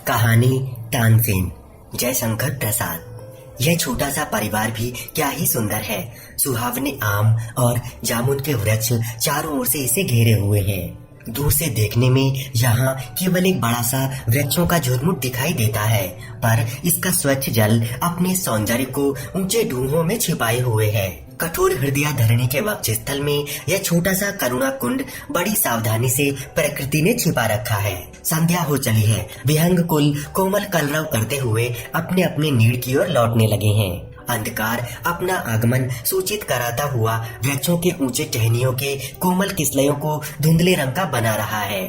कहानी तानसेन, जयशंकर प्रसाद। यह छोटा सा परिवार भी क्या ही सुंदर है। सुहावने आम और जामुन के वृक्ष चारों ओर से इसे घेरे हुए हैं। दूर से देखने में यहाँ केवल एक बड़ा सा वृक्षों का झुरमुट दिखाई देता है, पर इसका स्वच्छ जल अपने सौंदर्य को ऊंचे डूंगों में छिपाए हुए है। कठोर हृदय धरणी के वक्ष स्थल में यह छोटा सा करुणा कुंड बड़ी सावधानी से प्रकृति ने छिपा रखा है। संध्या हो चली है। विहंग कुल कोमल कलरव करते हुए अपने अपने नीड़ की ओर लौटने लगे हैं। अंधकार अपना आगमन सूचित कराता हुआ वृक्षों के ऊंचे टहनियों के कोमल किसलयों को धुंधले रंग का बना रहा है,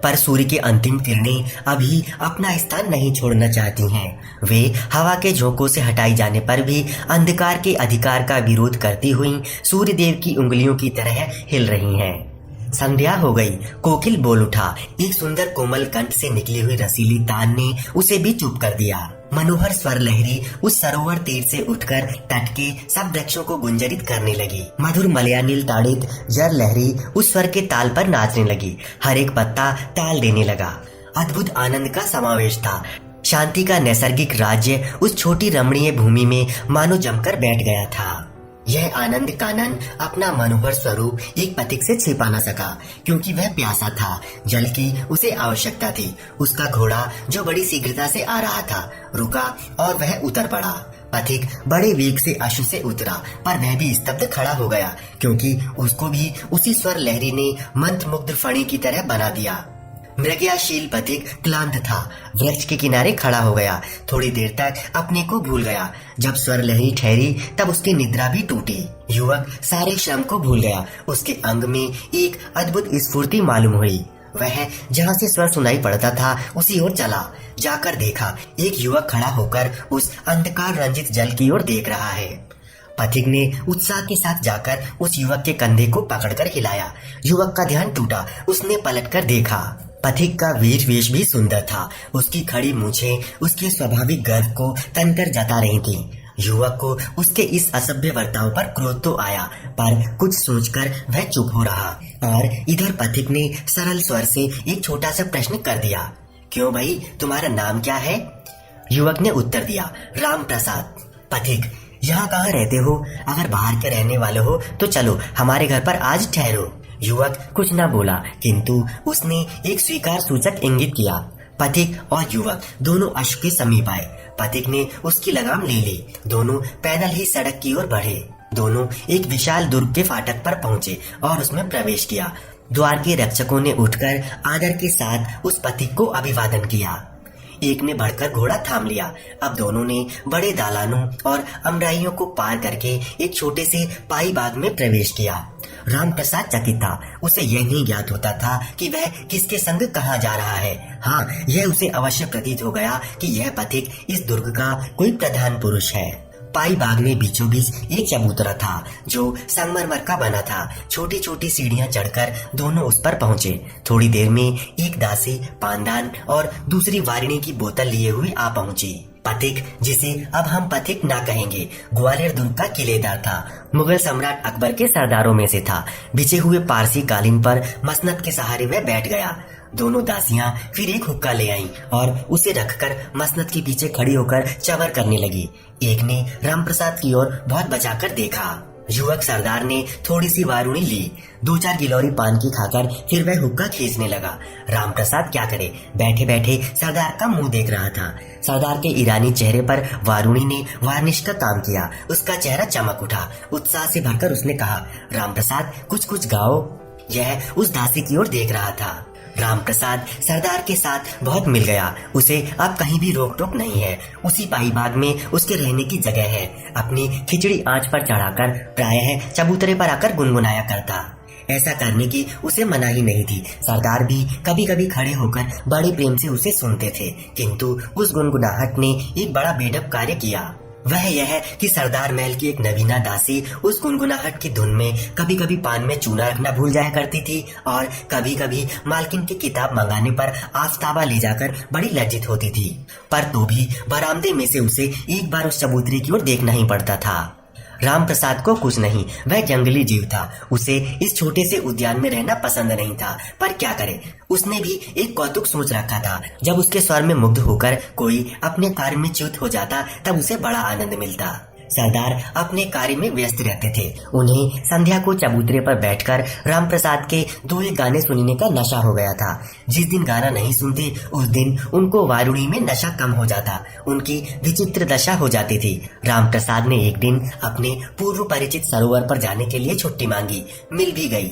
पर सूर्य की अंतिम किरणें अभी अपना स्थान नहीं छोड़ना चाहती हैं। वे हवा के झोंकों से हटाई जाने पर भी अंधकार के अधिकार का विरोध करती हुई सूर्य देव की उंगलियों की तरह हिल रही हैं। संध्या हो गई। कोकिल बोल उठा। एक सुंदर कोमल कंठ से निकली हुई रसीली तान ने उसे भी चुप कर दिया। मनोहर स्वर लहरी उस सरोवर तीर से उठकर तट के सब वृक्षों को गुंजरित करने लगी। मधुर मलयानिल ताड़ित जल लहरी उस स्वर के ताल पर नाचने लगी। हर एक पत्ता ताल देने लगा। अद्भुत आनंद का समावेश था। शांति का नैसर्गिक राज्य उस छोटी रमणीय भूमि में मानो जमकर बैठ गया था। यह आनंद कानन अपना मनोहर स्वरूप एक पथिक से छिपा न सका, क्योंकि वह प्यासा था। जल की उसे आवश्यकता थी। उसका घोड़ा जो बड़ी शीघ्रता से आ रहा था रुका और वह उतर पड़ा। पथिक बड़े वेग से अश्व से उतरा, पर वह भी स्तब्ध खड़ा हो गया, क्योंकि उसको भी उसी स्वर लहरी ने मंत्रमुग्ध फणी की तरह बना दिया। मृगयाशील पथिक क्लांत था। वृक्ष के किनारे खड़ा हो गया। थोड़ी देर तक अपने को भूल गया। जब स्वर लहरी ठहरी तब उसकी निद्रा भी टूटी। युवक सारे श्रम को भूल गया। उसके अंग में एक अद्भुत स्फूर्ति मालूम हुई। वह जहाँ से स्वर सुनाई पड़ता था उसी ओर चला। जाकर देखा, एक युवक खड़ा होकर उस अंधकार रंजित जल की ओर देख रहा है। पथिक ने उत्साह के साथ जाकर उस युवक के कंधे को पकड़कर हिलाया। युवक का ध्यान टूटा। उसने पलटकर देखा। पथिक का वेश भी सुंदर था। उसकी खड़ी मूछें उसके स्वाभाविक गर्व को तनकर जता रही थी। युवक को उसके इस असभ्य बर्ताव पर क्रोध तो आया, पर कुछ सोचकर वह चुप हो रहा। और इधर पथिक ने सरल स्वर से एक छोटा सा प्रश्न कर दिया, क्यों भाई, तुम्हारा नाम क्या है? युवक ने उत्तर दिया, राम प्रसाद। पथिक, यहाँ कहाँ रहते हो? अगर बाहर के रहने वाले हो तो चलो हमारे घर पर आज ठहरो। युवक कुछ न बोला, किंतु उसने एक स्वीकार सूचक इंगित किया। पथिक और युवक दोनों अश्व के समीप आए। पथिक ने उसकी लगाम ले ली। दोनों पैदल ही सड़क की ओर बढ़े। दोनों एक विशाल दुर्ग के फाटक पर पहुंचे और उसमें प्रवेश किया। द्वार के रक्षकों ने उठकर आदर के साथ उस पथिक को अभिवादन किया। एक ने बढ़कर घोड़ा थाम लिया। अब दोनों ने बड़े दालानों और अमराइयों को पार करके एक छोटे से पाई बाग में प्रवेश किया। राम प्रसाद चकित था। उसे यह नहीं ज्ञात होता था कि वह किसके संग कहाँ जा रहा है। हाँ, यह उसे अवश्य प्रतीत हो गया कि यह पथिक इस दुर्ग का कोई प्रधान पुरुष है। पाई बाग में बीचों बीच एक चबूतरा था जो संगमरमर का बना था। छोटी छोटी सीढ़ियां चढ़कर दोनों उस पर पहुंचे। थोड़ी देर में एक दासी पानदान और दूसरी वारिणी की बोतल लिए हुए आ पहुंची। पथिक, जिसे अब हम पथिक ना कहेंगे, ग्वालियर दुर्ग का किलेदार था। मुगल सम्राट अकबर के सरदारों में से था। बिछे हुए पारसी कालीन पर मसनद के सहारे वह बैठ गया। दोनों दासियां फिर एक हुक्का ले आईं और उसे रखकर मसनद के पीछे खड़ी होकर चवर करने लगी। एक ने रामप्रसाद की ओर बहुत बचाकर देखा। युवक सरदार ने थोड़ी सी वारुणी ली। 2-4 गिलौरी पान की खाकर फिर वह हुक्का खींचने लगा। रामप्रसाद क्या करे, बैठे बैठे सरदार का मुंह देख रहा था। सरदार के ईरानी चेहरे पर वारुणी ने वार्निश का काम किया। उसका चेहरा चमक उठा। उत्साह से भरकर उसने कहा, रामप्रसाद कुछ गाओ। यह उस दासी की ओर देख रहा था। रामप्रसाद सरदार के साथ बहुत मिल गया। उसे अब कहीं भी रोक टोक नहीं है। उसी पाई बाग में उसके रहने की जगह है। अपनी खिचड़ी आंच पर चढ़ाकर प्रायः चबूतरे पर आकर गुनगुनाया करता। ऐसा करने की उसे मनाही नहीं थी। सरदार भी कभी कभी खड़े होकर बड़े प्रेम से उसे सुनते थे, किंतु उस गुनगुनाहट ने एक बड़ा बेढप कार्य किया। वह यह कि सरदार महल की एक नवीना दासी उस गुनगुनाहट की धुन में कभी कभी पान में चूना रखना भूल जाया करती थी और कभी कभी मालकिन की किताब मंगाने पर आफताबा ले जाकर बड़ी लज्जित होती थी। पर तो भी बरामदे में से उसे एक बार उस चबूतरे की ओर देखना ही पड़ता था। राम प्रसाद को कुछ नहीं, वह जंगली जीव था। उसे इस छोटे से उद्यान में रहना पसंद नहीं था, पर क्या करे, उसने भी एक कौतुक सोच रखा था। जब उसके स्वर में मुग्ध होकर कोई अपने कार्य में च्युत हो जाता तब उसे बड़ा आनंद मिलता। सरदार अपने कार्य में व्यस्त रहते थे। उन्हें संध्या को चबूतरे पर बैठकर राम प्रसाद के दो एक गाने सुनने का नशा हो गया था। जिस दिन गाना नहीं सुनते उस दिन उनको वारुणी में नशा कम हो जाता, उनकी विचित्र दशा हो जाती थी। राम प्रसाद ने एक दिन अपने पूर्व परिचित सरोवर पर जाने के लिए छुट्टी मांगी, मिल भी गई।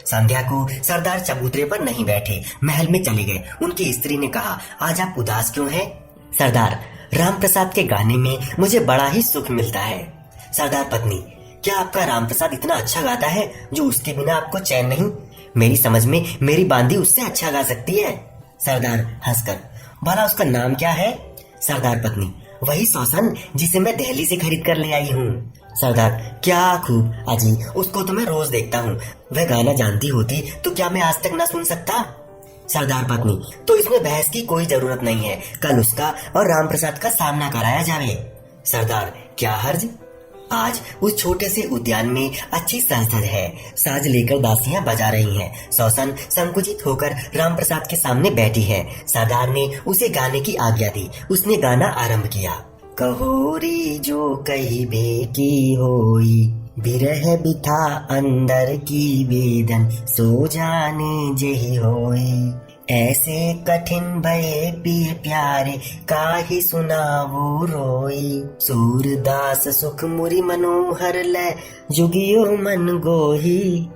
संध्या को सरदार चबूतरे पर नहीं बैठे, महल में चले गए। उनकी स्त्री ने कहा, आज आप उदास क्यों हैं? सरदार, राम प्रसाद के गाने में मुझे बड़ा ही सुख मिलता है। सरदार पत्नी, क्या आपका राम प्रसाद इतना अच्छा गाता है जो उसके बिना आपको चैन नहीं? मेरी समझ में मेरी बांदी उससे अच्छा गा सकती है। सरदार हंसकर, भला उसका नाम क्या है? सरदार पत्नी, वही सौसन जिसे मैं दिल्ली से खरीद कर ले आई हूँ। सरदार, क्या खूब, अजी उसको तो मैं रोज देखता हूँ। वह गाना जानती होती तो क्या मैं आज तक न सुन सकता? सरदार पत्नी, तो इसमें बहस की कोई जरूरत नहीं है, कल उसका और राम प्रसाद का सामना कराया जावे। सरदार, क्या हर्ज? आज उस छोटे से उद्यान में अच्छी संस्था है, साज लेकर दासियां बजा रही हैं। सौसन संकुचित होकर राम प्रसाद के सामने बैठी है। सरदार ने उसे गाने की आज्ञा दी। उसने गाना आरंभ किया। कहोरी जो कही बेटी होई, बिरह बिठा अंदर की वेदन, सो जाने जेहि होई। ऐसे कठिन भये पिय प्यारे, काहि सुनावो रोई। सूरदास सुख मुरि मनोहर लै, जुगियो मन गोही।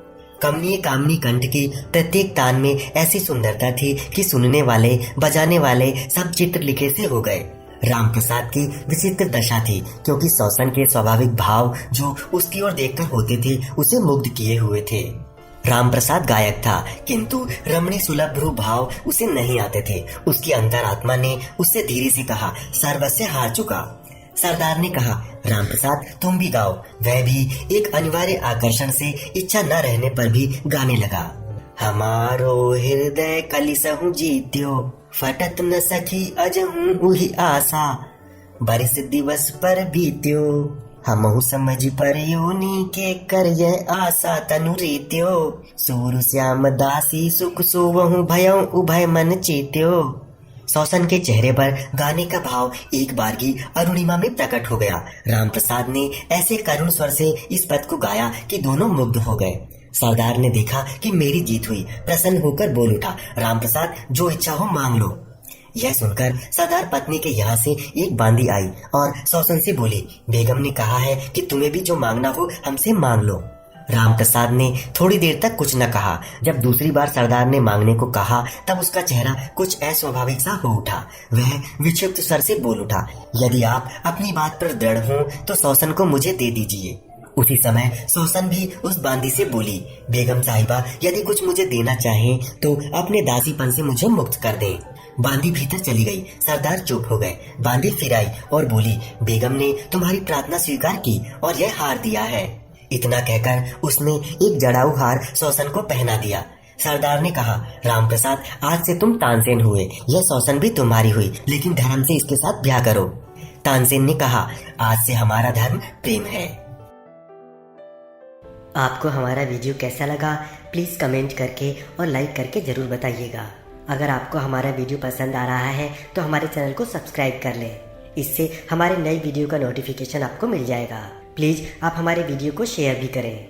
कमनीय कामनी कंठ की प्रत्येक तान में ऐसी सुंदरता थी कि सुनने वाले बजाने वाले सब चित्र लिखे से हो गए। राम प्रसाद की विचित्र दशा थी, क्योंकि सौसन के स्वाभाविक भाव जो उसकी ओर देखकर होते थे उसे मुग्ध किए हुए थे। राम प्रसाद गायक था, किंतु रमणी सुलभ भ्रू भाव उसे नहीं आते थे। उसकी अंतरात्मा ने उससे धीरे से कहा, सर्वस्व हार चुका। सरदार ने कहा, राम प्रसाद तुम भी गाओ। वह भी एक अनिवार्य आकर्षण से इच्छा न रहने पर भी गाने लगा। हमारो हृदय कलिसहु जीत्यो, फटत न सखी अजहूं उही आशा। बरिस दिवस पर बीत्यो, हमहु समझ पर योनी के कर यह आशा तनु रीत्यो। सूर श्याम दासी सुख सोवहु भयं उभय मन चीत्यो। सौसन के चेहरे पर गाने का भाव एक बारगी अरुणिमा में प्रकट हो गया। राम प्रसाद ने ऐसे करुण स्वर से इस पद को गाया कि दोनों मुग्ध हो गए। सरदार ने देखा कि मेरी जीत हुई, प्रसन्न होकर बोल उठा, राम प्रसाद जो इच्छा हो मांग लो। यह सुनकर सरदार पत्नी के यहाँ से एक बांदी आई और सौसन से बोली, बेगम ने कहा है कि तुम्हें भी जो मांगना हो हमसे मांग लो। राम प्रसाद ने थोड़ी देर तक कुछ न कहा। जब दूसरी बार सरदार ने मांगने को कहा तब उसका चेहरा कुछ अस्वाभाविक सा हो उठा। वह विक्षिप्त स्वर से बोल उठा, यदि आप अपनी बात पर दृढ़ हों तो सौसन को मुझे दे दीजिए। उसी समय सौसन भी उस बांदी से बोली, बेगम साहिबा यदि कुछ मुझे देना चाहें तो अपने दासीपन से मुझे मुक्त कर दें। बांदी भीतर चली गई। सरदार चुप हो गए। बांदी फिर आई और बोली, बेगम ने तुम्हारी प्रार्थना स्वीकार की और यह हार दिया है। इतना कहकर उसने एक जड़ाऊ हार सौसन को पहना दिया। सरदार ने कहा, राम प्रसाद आज से तुम तानसेन हुए, यह सौसन भी तुम्हारी हुई, लेकिन धर्म से इसके साथ ब्याह करो। तानसेन ने कहा, आज से हमारा धर्म प्रेम है। आपको हमारा वीडियो कैसा लगा प्लीज़ कमेंट करके और लाइक करके ज़रूर बताइएगा। अगर आपको हमारा वीडियो पसंद आ रहा है तो हमारे चैनल को सब्सक्राइब कर लें, इससे हमारे नई वीडियो का नोटिफिकेशन आपको मिल जाएगा। प्लीज़ आप हमारे वीडियो को शेयर भी करें।